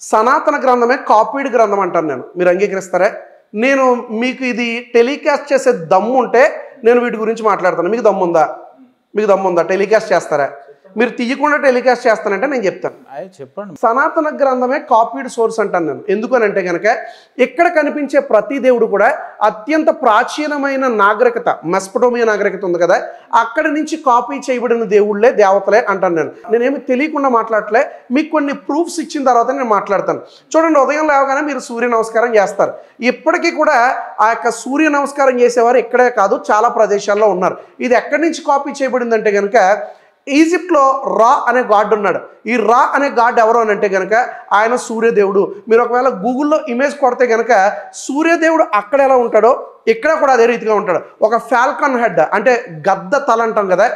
సనాతన గ్రంథమే కాపీడ్ గ్రంథం అంటాను నేను. మీరు అంగీకరిస్తారా? నేను మీకు ఇది టెలికాస్ట్ చేసే దమ్ము ఉంటే నేను వీటి గురించి మాట్లాడతాను. మీకు దమ్ముందా? టెలికాస్ట్ చేస్తారా? మీరు తీయకుండా టెలికాస్ట్ చేస్తానంటే నేను చెప్తాను. చెప్పండి. సనాతన గ్రంథమే కాపీడ్ సోర్స్ అంటాను నేను. ఎందుకనంటే కనుక ఇక్కడ కనిపించే ప్రతి దేవుడు కూడా అత్యంత ప్రాచీనమైన నాగరికత, మెస్పటోమియా నాగరికత ఉంది కదా, అక్కడి నుంచి కాపీ చేయబడిన దేవుళ్ళే దేవతలే అంటాను నేనేమి తెలియకుండా మాట్లాడలే. మీకు కొన్ని ప్రూఫ్స్ ఇచ్చిన తర్వాత నేను మాట్లాడతాను. చూడండి, ఉదయం లేవగానే మీరు సూర్య నమస్కారం చేస్తారు. ఇప్పటికీ కూడా ఆ యొక్క సూర్య నమస్కారం చేసేవారు ఇక్కడే కాదు, చాలా ప్రదేశాల్లో ఉన్నారు. ఇది ఎక్కడి నుంచి కాపీ చేయబడిందంటే కనుక ఈజిప్ట్లో రా అనే గాడ్ ఉన్నాడు. ఈ రా అనే గాడ్ ఎవరు అని అంటే కనుక ఆయన సూర్యదేవుడు. మీరు ఒకవేళ గూగుల్లో ఇమేజ్ కొడితే కనుక సూర్యదేవుడు అక్కడ ఎలా ఉంటాడో ఇక్కడ కూడా అదే రీతిగా ఉంటాడు. ఒక ఫాల్కన్ హెడ్ అంటే గద్ద తల అంటాం కదా,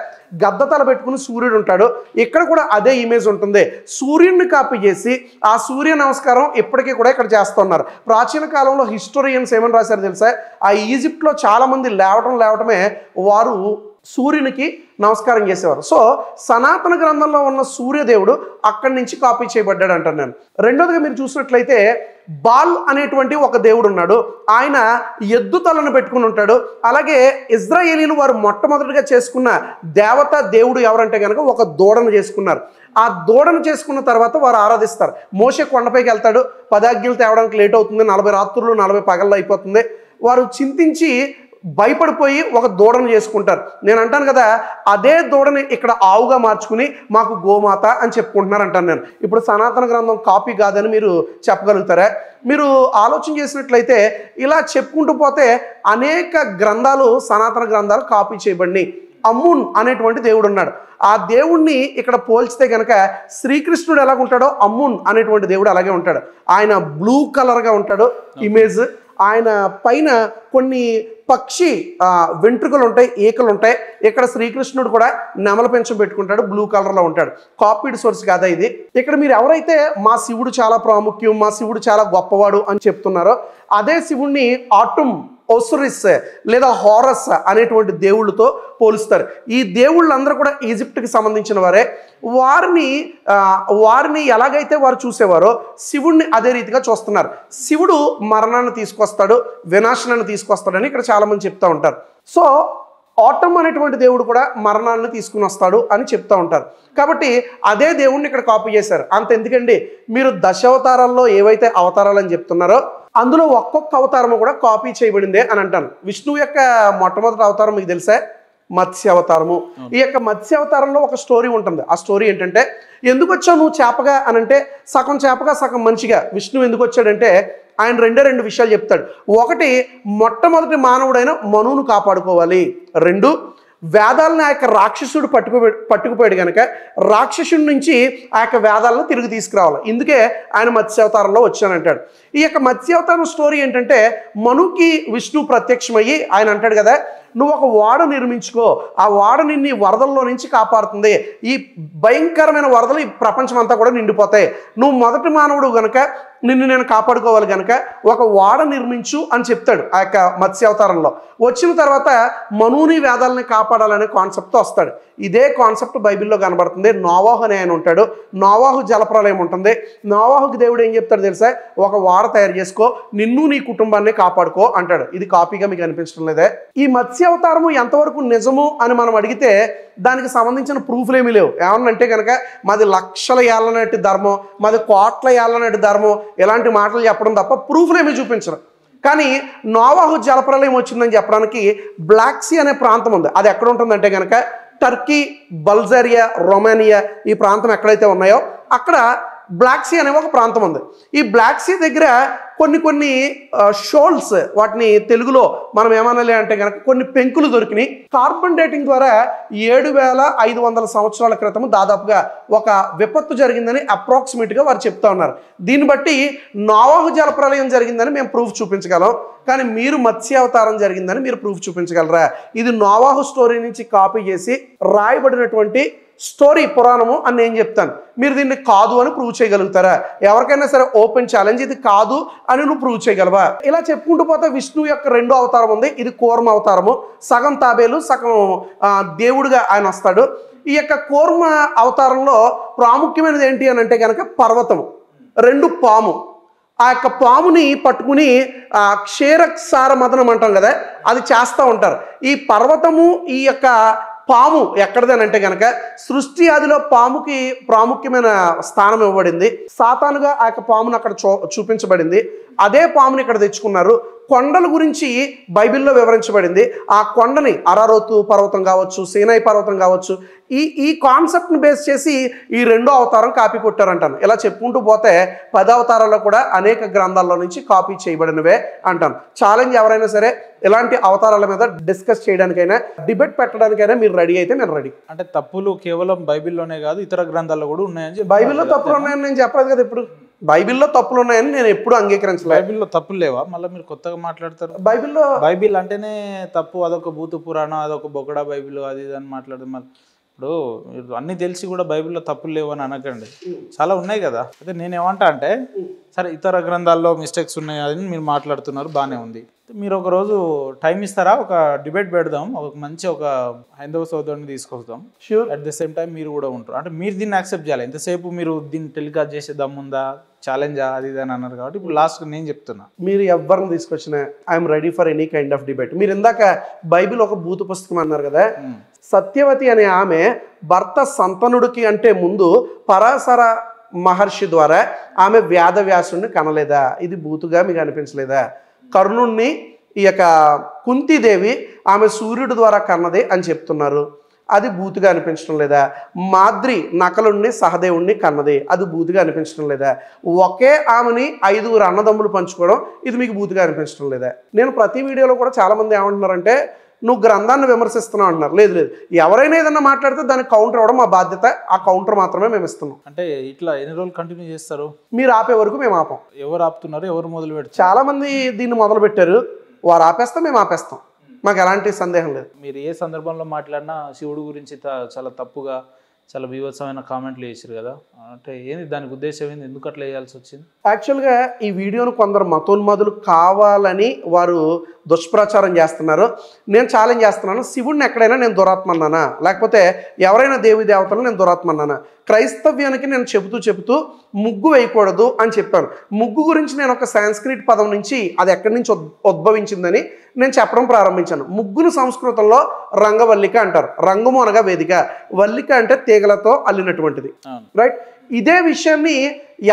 గద్ద తల పెట్టుకుని సూర్యుడు ఉంటాడు. ఇక్కడ కూడా అదే ఇమేజ్ ఉంటుంది. సూర్యుడిని కాపీ చేసి ఆ సూర్య నమస్కారం ఇప్పటికీ కూడా ఇక్కడ చేస్తున్నారు. ప్రాచీన కాలంలో హిస్టోరియన్స్ ఏమని రాశారు తెలుసా? ఆ ఈజిప్ట్లో చాలామంది లేవటమే వారు సూర్యునికి నమస్కారం చేసేవారు. సో సనాతన గ్రంథంలో ఉన్న సూర్యదేవుడు అక్కడి నుంచి కాపీ చేయబడ్డాడు అంటాను నేను. రెండోదిగా మీరు చూసినట్లయితే బాల్ అనేటువంటి ఒక దేవుడు ఉన్నాడు. ఆయన ఎద్దు తలను పెట్టుకుని ఉంటాడు. అలాగే ఇజ్రాయేలీలు వారు మొట్టమొదటిగా చేసుకున్న దేవత దేవుడు ఎవరంటే కనుక ఒక దూడను చేసుకున్నారు. ఆ దూడను చేసుకున్న తర్వాత వారు ఆరాధిస్తారు. మోషే కొండపైకి వెళ్తాడు. 10 ఆజ్ఞలు తేవడానికి లేట్ అవుతుంది. 40 రాత్రులు 40 పగళ్ళు అయిపోతుంది. వారు చింతించి భయపడిపోయి ఒక దూడను చేసుకుంటారు. నేను అంటాను కదా, అదే దూడని ఇక్కడ ఆవుగా మార్చుకుని మాకు గోమాత అని చెప్పుకుంటున్నారు అంటాను నేను. ఇప్పుడు సనాతన గ్రంథం కాపీ కాదని మీరు చెప్పగలుగుతారా? మీరు ఆలోచన చేసినట్లయితే ఇలా చెప్పుకుంటూ పోతే అనేక గ్రంథాలు, సనాతన గ్రంథాలు కాపీ చేయబడినాయి. అమ్మున్ అనేటువంటి దేవుడు ఉన్నాడు. ఆ దేవుణ్ణి ఇక్కడ పోల్చితే కనుక శ్రీకృష్ణుడు ఎలాగుంటాడో అమ్మున్ అనేటువంటి దేవుడు అలాగే ఉంటాడు. ఆయన బ్లూ కలర్గా ఉంటాడు ఇమేజ్. ఆయన పైన కొన్ని పక్షి వెంట్రుకలు ఉంటాయి, ఈకలు ఉంటాయి. ఇక్కడ శ్రీకృష్ణుడు కూడా నెమల పెంచం పెట్టుకుంటాడు, బ్లూ కలర్లో ఉంటాడు. కాపీడ్ సోర్స్ కాదా ఇది? ఇక్కడ మీరు ఎవరైతే మా శివుడు చాలా ప్రాముఖ్యం, మా శివుడు చాలా గొప్పవాడు అని చెప్తున్నారో అదే శివుణ్ణి ఆటమ్, ఒసిరిస్ లేదా హారస్ అనేటువంటి దేవుళ్ళతో పోలుస్తారు. ఈ దేవుళ్ళందరూ కూడా ఈజిప్ట్కి సంబంధించిన వారే. వారిని ఎలాగైతే వారు చూసేవారో శివుణ్ణి అదే రీతిగా చూస్తున్నారు. శివుడు మరణాన్ని తీసుకొస్తాడు, వినాశనాన్ని తీసుకొస్తాడని ఇక్కడ చాలామంది చెప్తూ ఉంటారు. సో ఆటమ్ అనేటువంటి దేవుడు కూడా మరణాన్ని తీసుకుని వస్తాడు అని చెప్తూ ఉంటారు. కాబట్టి అదే దేవుణ్ణి ఇక్కడ కాపీ చేశారు. అంత ఎందుకండి, మీరు దశావతారాల్లో ఏవైతే అవతారాలు అని చెప్తున్నారో అందులో ఒక్కొక్క అవతారము కూడా కాపీ చేయబడిందే అని అంటాను. విష్ణువు యొక్క మొట్టమొదటి అవతారం మీకు తెలుసా? మత్స్య అవతారము. ఈ యొక్క మత్స్య అవతారంలో ఒక స్టోరీ ఉంటుంది. ఆ స్టోరీ ఏంటంటే, ఎందుకు వచ్చావు నువ్వు చేపగా అని అంటే, సగం చేపగా సగం మనిషిగా విష్ణువు ఎందుకు వచ్చాడంటే ఆయన రెండు విషయాలు చెప్తాడు. ఒకటి, మొట్టమొదటి మానవుడైన మనువును కాపాడుకోవాలి. 2, వేదాలను ఆ యొక్క రాక్షసుడు పట్టుకుపోయాడు కనుక రాక్షసుడి నుంచి ఆ యొక్క వేదాలను తిరిగి తీసుకురావాలి. ఇందుకే ఆయన మత్స్యావతారంలో వచ్చానంటాడు. ఈ యొక్క మత్స్యావతారం స్టోరీ ఏంటంటే, మనుకి విష్ణు ప్రత్యక్షమయ్యి ఆయన అంటాడు కదా, నువ్వు ఒక ఓడ నిర్మించుకో, ఆ ఓడ నిన్ను వరదల్లో నుంచి కాపాడుతుంది. ఈ భయంకరమైన వరదలు ఈ ప్రపంచం అంతా కూడా నిండిపోతాయి. నువ్వు మొదటి మానవుడు కనుక నిన్ను నేను కాపాడుకోవాలి కనుక ఒక ఓడ నిర్మించు అని చెప్తాడు ఆ యొక్క మత్స్యావతారంలో. వచ్చిన తర్వాత మనుని వేదాలని కాపాడాలనే కాన్సెప్ట్తో వస్తాడు. ఇదే కాన్సెప్ట్ బైబిల్లో కనబడుతుంది. నోవాహు అనే ఆయన ఉంటాడు. నోవాహు జలప్రలయం ఉంటుంది. నోవాహుకి దేవుడు ఏం చెప్తాడు తెలుసా? ఒక ఓడ తయారు చేసుకో, నిన్ను నీ కుటుంబాన్ని కాపాడుకో అంటాడు. ఇది కాపీగా మీకు అనిపించడం లేదే? ఈ మత్స్యావతారము ఎంతవరకు నిజము అని మనం అడిగితే దానికి సంబంధించిన ప్రూఫ్లు ఏమీ లేవు. ఏమన్నంటే కనుక మాది లక్షల ఏళ్ల నాటి ధర్మం, మాది కోట్ల ఏళ్ల నాటి ధర్మం, ఇలాంటి మాటలు చెప్పడం తప్ప ప్రూఫ్లు ఏమీ చూపించరు. కానీ నోవాహు జలప్రలయం వచ్చిందని చెప్పడానికి బ్లాక్ సీ అనే ప్రాంతం ఉంది. అది ఎక్కడ ఉంటుందంటే కనుక టర్కీ, బల్గేరియా, రొమానియా ఈ ప్రాంతం ఎక్కడైతే ఉన్నాయో అక్కడ బ్లాక్ సీ అనే ఒక ప్రాంతం ఉంది. ఈ బ్లాక్ సీ దగ్గర కొన్ని షోల్స్, వాటిని తెలుగులో మనం ఏమనాలి అంటే కనుక కొన్ని పెంకులు దొరికినాయి. కార్బన్ డేటింగ్ ద్వారా 7500 సంవత్సరాల క్రితం దాదాపుగా ఒక విపత్తు జరిగిందని అప్రాక్సిమేట్గా వారు చెప్తా ఉన్నారు. దీన్ని బట్టి నోవాహు జలప్రలయం జరిగిందని మేము ప్రూఫ్ చూపించగలం. కానీ మీరు మత్స్యావతారం జరిగిందని మీరు ప్రూఫ్ చూపించగలరా? ఇది నోవాహు స్టోరీ నుంచి కాపీ చేసి రాయబడినటువంటి స్టోరీ, పురాణము అని నేను చెప్తాను. మీరు దీన్ని కాదు అని ప్రూవ్ చేయగలుగుతారా? ఎవరికైనా సరే ఓపెన్ ఛాలెంజ్, ఇది కాదు అని నువ్వు ప్రూవ్ చేయగలవా? ఇలా చెప్పుకుంటూ పోతే విష్ణువు యొక్క 2వ అవతారం ఉంది. ఇది కూర్మ అవతారము. సగం తాబేలు, సగం దేవుడిగా ఆయన వస్తాడు. ఈ యొక్క కూర్మ అవతారంలో ప్రాముఖ్యమైనది ఏంటి అని అంటే కనుక పర్వతము. రెండు పాము. ఆ యొక్క పాముని పట్టుకుని క్షీరసార మదనం అంటాం కదా, అది చేస్తూ ఉంటారు. ఈ పర్వతము ఈ యొక్క పాము ఎక్కడదనంటే కనుక సృష్టి ఆదిలో పాముకి ప్రాముఖ్యమైన స్థానం ఇవ్వబడింది. సాతానుగా ఆ యొక్క పామును అక్కడ చూపించబడింది. అదే పాముని ఇక్కడ తెచ్చుకున్నారు. కొండల గురించి బైబిల్లో వివరించబడింది. ఆ కొండని అరారోతు పర్వతం కావచ్చు, సీనాయి పర్వతం కావచ్చు, ఈ కాన్సెప్ట్ని బేస్ చేసి ఈ రెండో అవతారం కాపీ కొట్టారంటాను. ఇలా చెప్పుకుంటూ పోతే 10 అవతారాల్లో కూడా అనేక గ్రంథాల్లో నుంచి కాపీ చేయబడినవే అంటాను. ఛాలెంజ్ ఎవరైనా సరే ఇలాంటి అవతారాల మీద డిస్కస్ చేయడానికైనా డిబేట్ పెట్టడానికైనా మీరు రెడీ అయితే నేను రెడీ. అంటే తప్పులు కేవలం బైబిల్లోనే కాదు ఇతర గ్రంథాల్లో కూడా ఉన్నాయని. బైబిల్లో తప్పులు ఉన్నాయని నేను చెప్పలేదు కదా. ఇప్పుడు బైబిల్లో తప్పులు ఉన్నాయని నేను ఎప్పుడు అంగీకరించలేదు. బైబిల్లో తప్పులు లేవా? మళ్ళీ మీరు కొత్తగా మాట్లాడతారు. బైబిల్ అంటేనే తప్పు, అదొక భూత పురాణం, అదొక బొకడా బైబిల్, అది ఇది అని మాట్లాడదు. మళ్ళీ ఇప్పుడు అన్నీ తెలిసి కూడా బైబిల్లో తప్పులు లేవు అని అనకండి, చాలా ఉన్నాయి కదా. అయితే నేనేమంటా అంటే సరే ఇతర గ్రంథాల్లో మిస్టేక్స్ ఉన్నాయి అని మీరు మాట్లాడుతున్నారు, బాగానే ఉంది. మీరు ఒక రోజు టైం ఇస్తారా? ఒక డిబేట్ పెడదాం, ఒక హైందవ సోదరుని తీసుకొస్తాం. Sure. At the same time మీరు కూడా ఉంటారు. అంటే మీరు దీన్ని యాక్సెప్ట్ చేయాలి. ఎంతసేపు మీరు దీన్ని టెలికాస్ట్ చేసే దమ్ముందా, ఛాలెంజా, అది ఇది అని అన్నారు కాబట్టి ఇప్పుడు లాస్ట్ నేను చెప్తున్నా. మీరు ఎవరిని తీసుకొచ్చినా I'm ready for any kind of debate. మీరు ఇందాక బైబిల్ ఒక భూత పుస్తకం అన్నారు కదా. సత్యవతి అనే ఆమె భర్త సంతనుడికి అంటే ముందు పరాశర మహర్షి ద్వారా ఆమె వేదవ్యాసుని కనలేదా? ఇది భూతుగా మీకు అనిపించలేదా? కర్ణుణ్ణి ఈ యొక్క కుంతీదేవి ఆమె సూర్యుడి ద్వారా కన్నదే అని చెప్తున్నారు, అది భూతిగా అనిపించడం లేదా? మాద్రి నకలుణ్ణి సహదేవుణ్ణి కన్నది, అది భూతిగా అనిపించడం లేదా? ఒకే ఆమెని 5 అన్నదమ్ములు పంచుకోవడం, ఇది మీకు భూతిగా అనిపించడం లేదా? నేను ప్రతి వీడియోలో కూడా చాలామంది ఏమంటున్నారంటే నువ్వు గ్రంథాన్ని విమర్శిస్తున్నావు అంటున్నారు. లేదు, ఎవరైనా ఏదన్నా మాట్లాడితే దానికి కౌంటర్ అవ్వడం మా బాధ్యత. ఆ కౌంటర్ మాత్రమే మేము ఇస్తున్నాం. అంటే ఇట్లా ఎన్ని రోజులు కంటిన్యూ చేస్తారు? మీరు ఆపే వరకు మేము ఆపం. ఎవరు ఆపుతున్నారు? ఎవరు మొదలు పెడతారు? చాలా మంది దీన్ని మొదలు పెట్టారు. వారు ఆపేస్తాం, మేము ఆపేస్తాం. మాకు ఎలాంటి సందేహం లేదు. మీరు ఏ సందర్భంలో మాట్లాడినా శివుడు గురించి చాలా తప్పుగా చాలా బీభత్సమైన కామెంట్లు చేశారు కదా. అంటే ఏంది దానికి ఉద్దేశం ఏంది? ఎందుకు అట్లా వేయాల్సి వచ్చింది? యాక్చువల్గా ఈ వీడియోను కొందరు మతోన్మాదులు కావాలని వారు దుష్ప్రచారం చేస్తున్నారు. నేను ఛాలెంజ్ చేస్తున్నాను, శివుడిని ఎక్కడైనా నేను దురాత్మ అన్నానా? లేకపోతే ఎవరైనా దేవి దేవతలను నేను దురాత్మ అన్నానా? క్రైస్తవ్యానికి నేను చెబుతూ ముగ్గు వేయకూడదు అని చెప్పాను. ముగ్గు గురించి నేను ఒక సాంస్క్రిట్ పదం నుంచి అది ఎక్కడి నుంచి ఉద్భవించిందని నేను చెప్పడం ప్రారంభించాను. ముగ్గును సంస్కృతంలో రంగవల్లిక అంటారు. రంగము అనగా వేదిక, వల్లిక అంటే తీగలతో అల్లినటువంటిది. రైట్? ఇదే విషయాన్ని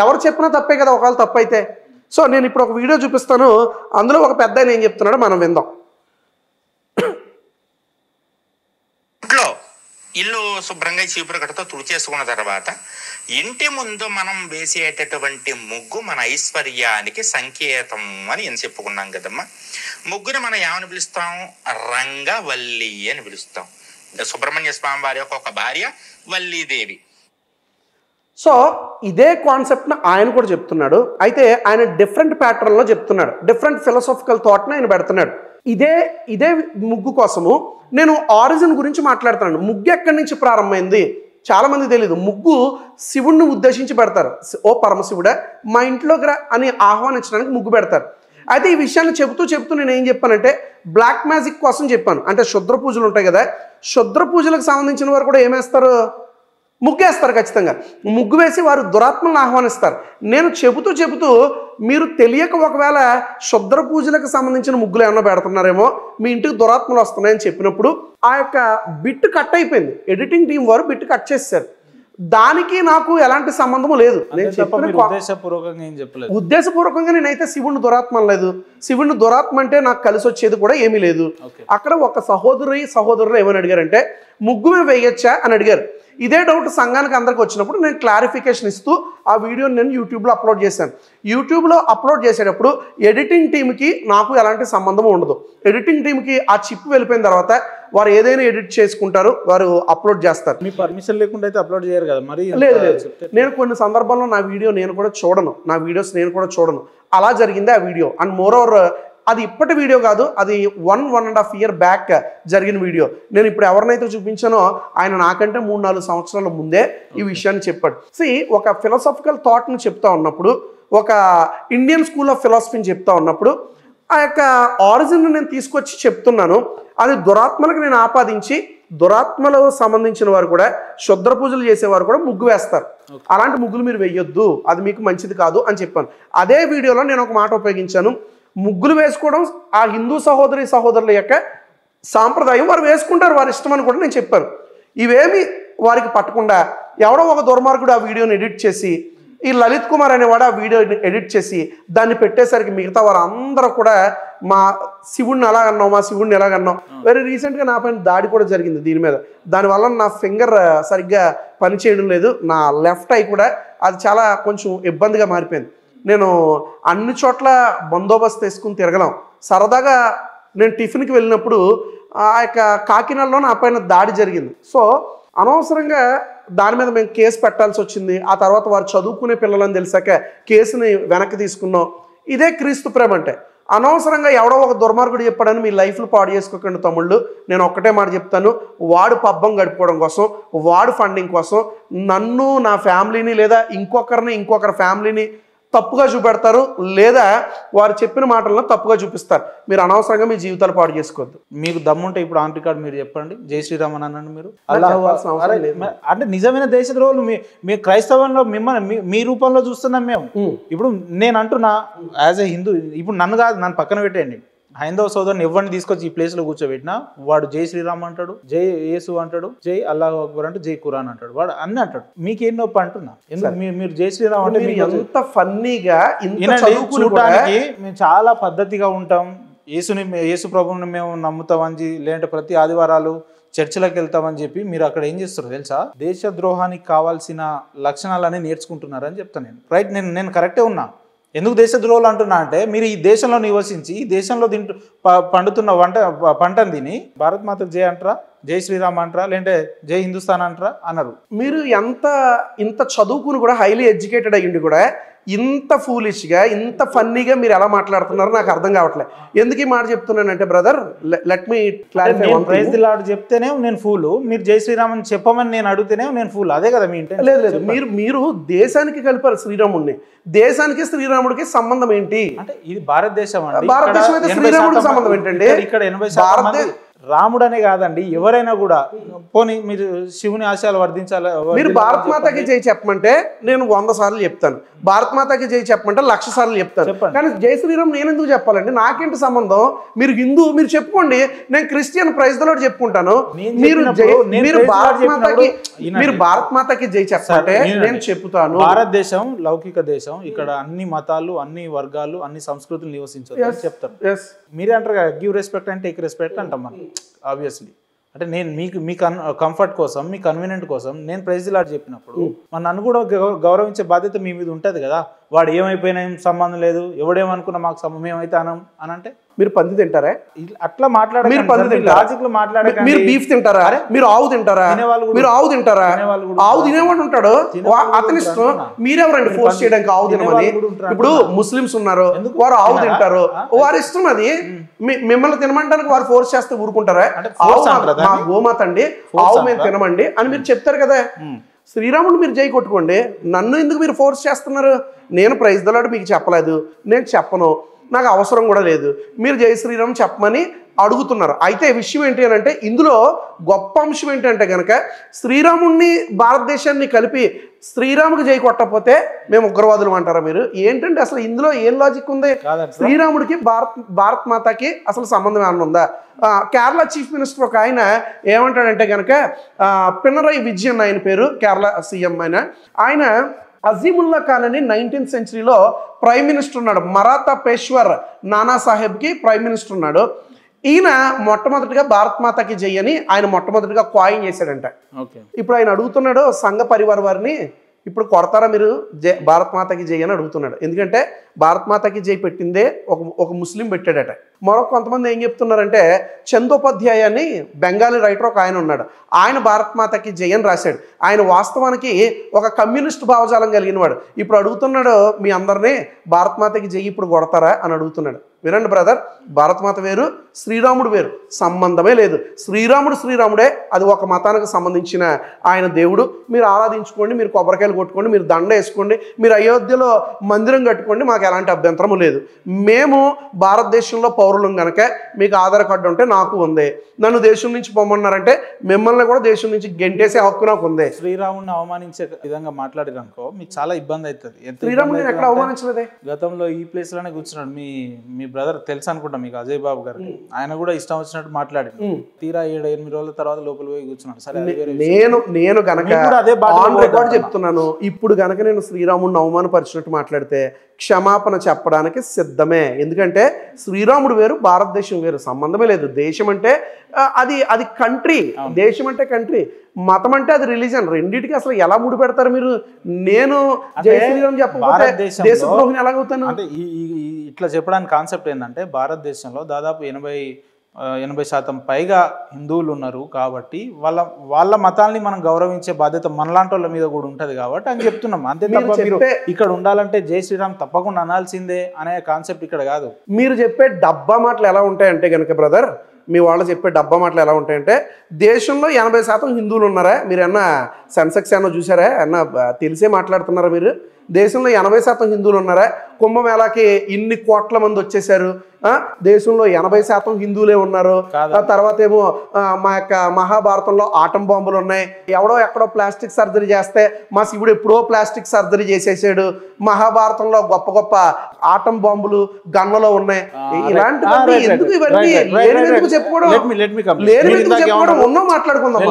ఎవరు చెప్పినా తప్పే కదా, ఒకవేళ తప్పైతే. సో నేను ఇప్పుడు ఒక వీడియో చూపిస్తాను, అందులో ఒక పెద్ద ఆయన ఏం చెప్తున్నాడో మనం విందాం. ఇల్లు శుభ్రంగా చీపురు కట్టతో తుడిచేసుకున్న తర్వాత ఇంటి ముందు మనం వేసేటటువంటి ముగ్గు మన ఐశ్వర్యానికి సంకేతం అని ఏం చెప్పుకున్నాం కదమ్మా. ముగ్గుని మనం ఏమని పిలుస్తాం? రంగవల్లి అని పిలుస్తాం. సుబ్రహ్మణ్య స్వామి వారి యొక్క ఒక భార్య వల్లీదేవి. సో ఇదే కాన్సెప్ట్ని ఆయన కూడా చెప్తున్నాడు. అయితే ఆయన డిఫరెంట్ ప్యాటర్న్లో చెప్తున్నాడు, డిఫరెంట్ ఫిలాసఫికల్ థాట్ని ఆయన పెడుతున్నాడు. ఇదే ముగ్గు కోసము నేను ఆరిజిన్ గురించి మాట్లాడుతున్నాను. ముగ్గు ఎక్కడి నుంచి ప్రారంభమైంది చాలామంది తెలియదు. ముగ్గు శివుణ్ణి ఉద్దేశించి పెడతారు. ఓ పరమశివుడా మా ఇంట్లోకి రా అని ఆహ్వానించడానికి ముగ్గు పెడతారు. అయితే ఈ విషయాన్ని చెబుతూ నేను ఏం చెప్పానంటే బ్లాక్ మ్యాజిక్ కోసం చెప్పాను. అంటే శుద్ర పూజలు ఉంటాయి కదా, శుద్ర పూజలకు సంబంధించిన వారు కూడా ఏమేస్తారు? ముగ్గేస్తారు. ఖచ్చితంగా ముగ్గు వేసి వారు దురాత్మలను ఆహ్వానిస్తారు. నేను చెబుతూ మీరు తెలియక ఒకవేళ శుద్ర పూజలకు సంబంధించిన ముగ్గులు ఏమన్నా పెడుతున్నారేమో, మీ ఇంటికి దురాత్మలు వస్తున్నాయని చెప్పినప్పుడు ఆ యొక్క బిట్ కట్ అయిపోయింది. ఎడిటింగ్ టీం వారు బిట్ కట్ చేశారు. దానికి నాకు ఎలాంటి సంబంధము లేదు. ఉద్దేశపూర్వకంగా నేనైతే శివుని దురాత్మ లేదు. శివుని దురాత్మ అంటే నాకు కలిసి వచ్చేది కూడా ఏమీ లేదు. అక్కడ ఒక సహోదరులు ఏమని అడిగారంటే ముగ్గు మేము వేయచ్చా అని అడిగారు. ఇదే డౌట్ సంఘానికి అందరికి వచ్చినప్పుడు నేను క్లారిఫికేషన్ ఇస్తూ ఆ వీడియోని నేను యూట్యూబ్లో అప్లోడ్ చేశాను. యూట్యూబ్లో అప్లోడ్ చేసేటప్పుడు ఎడిటింగ్ టీంకి నాకు ఎలాంటి సంబంధం ఉండదు. ఎడిటింగ్ టీంకి ఆ చిప్ వెళ్ళిపోయిన తర్వాత వారు ఏదైనా ఎడిట్ చేసుకుంటారు, వారు అప్లోడ్ చేస్తారు. మీ పర్మిషన్ లేకుండా అయితే అప్లోడ్ చేయరు కదా. మరి లేదు, నేను కొన్ని సందర్భాల్లో నా వీడియో నేను కూడా చూడను, నా వీడియోస్ నేను కూడా చూడను. అలా జరిగిందే ఆ వీడియో. అండ్ మోర్ ఓవర్ అది ఇప్పటి వీడియో కాదు, అది 1.5 year బ్యాక్ జరిగిన వీడియో. నేను ఇప్పుడు ఎవరినైతే చూపించానో ఆయన నాకంటే 3-4 సంవత్సరాల ముందే ఈ విషయాన్ని చెప్పాడు. ఒక ఫిలాసఫికల్ థాట్ని చెప్తా ఉన్నప్పుడు, ఒక ఇండియన్ స్కూల్ ఆఫ్ ఫిలాసఫీని చెప్తా ఉన్నప్పుడు ఆ యొక్క ఆరిజిన్ నేను తీసుకొచ్చి చెప్తున్నాను. అది దురాత్మలకు నేను ఆపాదించి దురాత్మలకు సంబంధించిన వారు కూడా, శుద్ర పూజలు చేసేవారు కూడా ముగ్గు వేస్తారు. అలాంటి ముగ్గులు మీరు వేయొద్దు, అది మీకు మంచిది కాదు అని చెప్పాను. అదే వీడియోలో నేను ఒక మాట ఉపయోగించాను, ముగ్గులు వేసుకోవడం ఆ హిందూ సహోదరుల యొక్క సాంప్రదాయం, వారు వేసుకుంటారు, వారి ఇష్టం అని కూడా నేను చెప్పాను. ఇవేమి వారికి పట్టకుండా ఎవడో ఒక దుర్మార్గుడు ఆ వీడియోని ఎడిట్ చేసి, ఈ లలిత్ కుమార్ అనేవాడు ఆ వీడియోని ఎడిట్ చేసి దాన్ని పెట్టేసరికి మిగతా వారు అందరూ కూడా మా శివుడిని ఎలాగన్నావు, మా శివుడిని ఎలాగన్నావు. వెరీ రీసెంట్గా నా పైన దాడి కూడా జరిగింది దీని మీద. దానివల్ల నా ఫింగర్ సరిగ్గా పనిచేయడం లేదు, నా లెఫ్ట్ ఐ కూడా అది చాలా కొంచెం ఇబ్బందిగా మారిపోయింది. నేను అన్ని చోట్ల బందోబస్తు వేసుకుని తిరగలేం. సరదాగా నేను టిఫిన్కి వెళ్ళినప్పుడు ఆ యొక్క కాకినాడలో నా పైన దాడి జరిగింది. సో అనవసరంగా దాని మీద మేము కేసు పెట్టాల్సి వచ్చింది. ఆ తర్వాత వారు చదువుకునే పిల్లలని తెలిసాక కేసుని వెనక్కి తీసుకున్నాం. ఇదే క్రీస్తు ప్రేమ అంటే. అనవసరంగా ఎవడో ఒక దుర్మార్గుడు చెప్పాడని మీ లైఫ్లు పాడు చేసుకోకండి తమ్ముళ్ళు. నేను ఒక్కటే మాట చెప్తాను, వాడు పబ్బం గడుపుకోవడం కోసం, వాడు ఫండింగ్ కోసం నన్ను, నా ఫ్యామిలీని లేదా ఇంకొకరి ఫ్యామిలీని తప్పుగా చూపెడతారు, లేదా వారు చెప్పిన మాటలను తప్పుగా చూపిస్తారు. మీరు అనవసరంగా మీ జీవితాలు పాడు చేసుకోవద్దు. మీకు దమ్ముంటే ఇప్పుడు ఆన్ రికార్డ్ మీరు చెప్పండి, జై శ్రీరామ్ అని అనండి మీరు. అంటే నిజమైన దేశద్రోహులు మీ క్రైస్తవంలో మిమ్మల్ని మీ రూపంలో చూస్తున్నాం మేము. ఇప్పుడు నేను అంటున్నా యాజ్ ఎ హిందూ, ఇప్పుడు నన్ను కాదు, నన్ను పక్కన పెట్టేయండి, హైందవ సోదరుని ఎవరిని తీసుకొచ్చి ఈ ప్లేస్లో కూర్చోబెట్టినా వాడు జై శ్రీరామ్ అంటాడు, జై యేసు అంటాడు, జై అల్లాహు అక్బర్ అంటూ జై ఖురాన్ అంటాడు, వాడు అన్ని అంటాడు. మీకేం నొప్పి అంటున్నా? ఎందుకు మీరు జై శ్రీరామ్ అంటే ఎంత ఫన్నీగా, చూడటానికి మేము చాలా పద్ధతిగా ఉంటాం, యేసు ప్రభువుని మేము నమ్ముతామని, లేదంటే ప్రతి ఆదివారాలు చర్చిలకు వెళ్తామని చెప్పి మీరు అక్కడ ఏం చేస్తారు తెలుసా? దేశద్రోహానికి కావాల్సిన లక్షణాలన్నీ నేర్చుకుంటున్నారని చెప్తాను నేను. రైట్, నేను కరెక్టే ఉన్నా. ఎందుకు దేశద్రోహులు అంటున్నా అంటే, మీరు ఈ దేశంలో నివసించి ఈ దేశంలో పండుతున్న పంటను తిని భారత్ మాతకు జై అంటారా, జై శ్రీరామ్ అంటారా, లేదంటే జై హిందుస్థాన్ అంటారా అన్నారు. మీరు ఇంత చదువుకుని కూడా, హైలీ ఎడ్యుకేటెడ్ అయ్యిండి కూడా ఇంత ఫూలిష్గా, ఇంత ఫన్నీగా మీరు ఎలా మాట్లాడుతున్నారో నాకు అర్థం కావట్లేదు. ఎందుకు ఈ మాట చెప్తున్నానంటే brother, let me clarify. Praise the lord చెప్తేనే నేను ఫూలు, మీరు జై శ్రీరామ్ అని చెప్పమని నేను అడిగితేనే నేను ఫూల్. అదే కదా మీ ఇంటెన్షన్? లేదు, మీరు దేశానికి కలిపారు శ్రీరాముడిని. దేశానికి శ్రీరాముడికి సంబంధం ఏంటి అంటే? ఇది భారతదేశం అండి. భారతదేశం అయితే శ్రీరాముడికి సంబంధం ఏంటండి? ఇక్కడ 80% రాముడు అనే కాదండి, ఎవరైనా కూడా. పోనీ మీరు శివుని ఆశయాలు వర్ధించాలి, మీరు భారత్ మాతాకి జై చెప్పమంటే నేను 100 సార్లు చెప్తాను, భారత్ మాతాకి జై చెప్పమంటే 1,00,000 సార్లు చెప్తాను. కానీ జై శ్రీరామ్ నేను ఎందుకు చెప్పాలండి? నాకేంటి సంబంధం? మీరు హిందూ, మీరు చెప్పుకోండి, నేను క్రిస్టియన్, ప్రైజ్ ది లార్డ్ చెప్పుకుంటాను. మీరు భారత్ మాతాకి జై చెప్పంటే నేను చెప్తాను. భారతదేశం లౌకిక దేశం, ఇక్కడ అన్ని మతాలు, అన్ని వర్గాలు, అన్ని సంస్కృతులు నివసించారు చెప్తారు. మీరే అంటారు కదా, give respect and take respect అంటాం మనం. ఆబ్వియస్లీ అంటే నేను మీ కంఫర్ట్ కోసం, మీ కన్వీనియంట్ కోసం నేను ప్రైజ్ ది లార్డ్ చెప్పినప్పుడు నన్ను కూడా గౌరవించే బాధ్యత మీ మీద ఉంటుంది కదా. వాడు ఏమైపోయినా ఏం సంబంధం లేదు, ఎవడేమనుకున్నా మాకు సంబంధం, ఏమైతే అని అంటే మీరు పంది తింటారా? అట్లా మాట్లాడారు. మీరు బీఫ్ తింటారా? మీరు ఆవు తింటారా? మీరు ఆవు తింటారా? ఆవు తినేవాడు ఉంటాడు, అతని ఇష్టం. మీరెవరండి ఫోర్స్ చేయడానికి ఆవు తినమని? ఇప్పుడు ముస్లిమ్స్ ఉన్నారు, వారు ఆవు తింటారు, వారి ఇష్టం అది. మిమ్మల్ని తినమంటానికి వారు ఫోర్స్ చేస్తే ఊరుకుంటారా? మా గోమాత అండి, ఆవు మేము తినమండి అని మీరు చెప్తారు కదా. శ్రీరాముడు మీరు జై కొట్టుకోండి, నన్ను ఎందుకు మీరు ఫోర్స్ చేస్తున్నారు? నేను ప్రైజ్ ది లార్డ్ మీకు చెప్పలేదు, నేను చెప్పను, నాకు అవసరం కూడా లేదు. మీరు జై శ్రీరామ్ చెప్పమని అడుగుతున్నారు. అయితే విషయం ఏంటి అని అంటే, ఇందులో గొప్ప అంశం ఏంటంటే కనుక, శ్రీరాముడిని భారతదేశాన్ని కలిపి శ్రీరాముకి జై కొట్టకపోతే మేము ఉగ్రవాదులు అంటారా? మీరు ఏంటంటే అసలు ఇందులో ఏం లాజిక్ ఉంది? శ్రీరాముడికి భారత్ మాతాకి అసలు సంబంధం ఏమైనా ఉందా? కేరళ చీఫ్ మినిస్టర్ ఒక ఆయన ఏమంటాడంటే కనుక, పినరయి విజయన్ ఆయన పేరు, కేరళ సీఎం ఆయన అజీముల్లా ఖాన్ అని 19th సెంచరీలో ప్రైమ్ మినిస్టర్ ఉన్నాడు. మరాఠా పేష్వర్ నానా సాహెబ్కి ప్రైమ్ మినిస్టర్ ఉన్నాడు. ఈయన మొట్టమొదటిగా భారత్ మాతాకి జై అని ఆయన మొట్టమొదటిగా కాయిన్ చేశాడంట. ఇప్పుడు ఆయన అడుగుతున్నాడు సంఘ పరివార వారిని, ఇప్పుడు కొడతారా మీరు భారత్ మాతాకి జై అని అడుగుతున్నాడు. ఎందుకంటే భారత్ మాతాకి జై పెట్టిందే ఒక ముస్లిం పెట్టాడట. మరొక కొంతమంది ఏం చెప్తున్నారంటే, చందోపాధ్యాయ అని బెంగాలీ రైటర్ ఒక ఆయన ఉన్నాడు, ఆయన భారత్ మాతాకి జై అని రాశాడు. ఆయన వాస్తవానికి ఒక కమ్యూనిస్ట్ భావజాలం కలిగిన వాడు. ఇప్పుడు అడుగుతున్నాడు మీ అందరినీ, భారత్ మాతాకి జై ఇప్పుడు కొడతారా అని అడుగుతున్నాడు. వినండి బ్రదర్, భారతమాత వేరు, శ్రీరాముడు వేరు, సంబంధమే లేదు. శ్రీరాముడే, అది ఒక మతానికి సంబంధించిన ఆయన దేవుడు. మీరు ఆరాధించుకోండి, మీరు కొబ్బరికాయలు కొట్టుకోండి, మీరు దండ వేసుకోండి, మీరు అయోధ్యలో మందిరం కట్టుకోండి, మాకు మాకు ఎలాంటి అభ్యంతరము లేదు. మేము భారతదేశంలో పౌరులం కనుక మీకు ఆధార్ కార్డు ఉంటే నాకు ఉంది, నన్ను దేశం నుంచి పొమ్మన్నారంటే మిమ్మల్ని కూడా దేశం నుంచి గెంటేసే హక్కు నాకు ఉంది. శ్రీరాముని అవమానించే విధంగా మాట్లాడారనుకో మీకు చాలా ఇబ్బంది అవుతుంది. శ్రీరాముని నేను ఎక్కడ అవమానించలేదే. గతంలో ఈ ప్లేస్ లోనే కూర్చున్నాడు మీ బ్రదర్ తెలుసు అనుకుంటా మీకు, అజయ్ బాబు గారు. ఆయన కూడా ఇష్టం వచ్చినట్టు మాట్లాడి తీరా 7-8 రోజుల తర్వాత లోపల పోయి కూర్చున్నాడు. సరే నేను గనక అదే ఆన్ రికార్డ్ చెప్తున్నాను, ఇప్పుడు గనక నేను శ్రీరాముడిని అవమానపరిచినట్టు మాట్లాడితే క్షమాపణ చెప్పడానికి సిద్ధమే. ఎందుకంటే శ్రీరాముడు వేరు, భారతదేశం వేరు, సంబంధమే లేదు. దేశం అంటే అది కంట్రీ, దేశం అంటే కంట్రీ, మతం అంటే అది రిలీజన్. రెండింటికి అసలు ఎలా ముడి పెడతారు మీరు? నేను జై శ్రీరామ్ చెప్పకపోతే దేశద్రోహిని ఎలాగవుతాను? అంటే ఇట్లా చెప్పడానికి కాన్సెప్ట్ ఏంటంటే భారతదేశంలో దాదాపు 80% పైగా హిందువులు ఉన్నారు కాబట్టి వాళ్ళ మతాల్ని మనం గౌరవించే బాధ్యత మనలాంటి వాళ్ళ మీద కూడా ఉంటది కాబట్టి అని చెప్తున్నాం. అంతే తప్ప మీరు ఇక్కడ ఉండాలంటే జై శ్రీరామ్ తప్పకుండా అనాల్సిందే అనే కాన్సెప్ట్ ఇక్కడ కాదు. మీరు చెప్పే డబ్బా మాటలు ఎలా ఉంటాయంటే కనుక బ్రదర్, మీ వాళ్ళు చెప్పే డబ్బా మాటలు ఎలా ఉంటాయంటే దేశంలో 80% హిందువులు ఉన్నారా? మీరు ఏమన్నా సెన్సెక్స్ ఏమన్నా చూసారా? ఏమన్నా తెలిసే మాట్లాడుతున్నారా మీరు? దేశంలో 80% హిందువులు ఉన్నారా? కుంభమేళాకి ఇన్ని కోట్ల మంది వచ్చేసారు, దేశంలో 80% హిందువులే ఉన్నారు. తర్వాత ఏమో మా యొక్క మహాభారతంలో ఆటం బాంబులు ఉన్నాయి, ఎవడో ఎక్కడో ప్లాస్టిక్ సర్జరీ చేస్తే మా శివుడు ఎప్పుడో ప్లాస్టిక్ సర్జరీ చేసేసాడు, మహాభారతంలో గొప్ప గొప్ప ఆటం బాంబులు గన్లలో ఉన్నాయి. ఇలాంటివన్నీ ఎందుకు? ఇవన్నీ లేని ఎందుకు చెప్పుకోవడం? ఉన్నో మాట్లాడుకుందాం.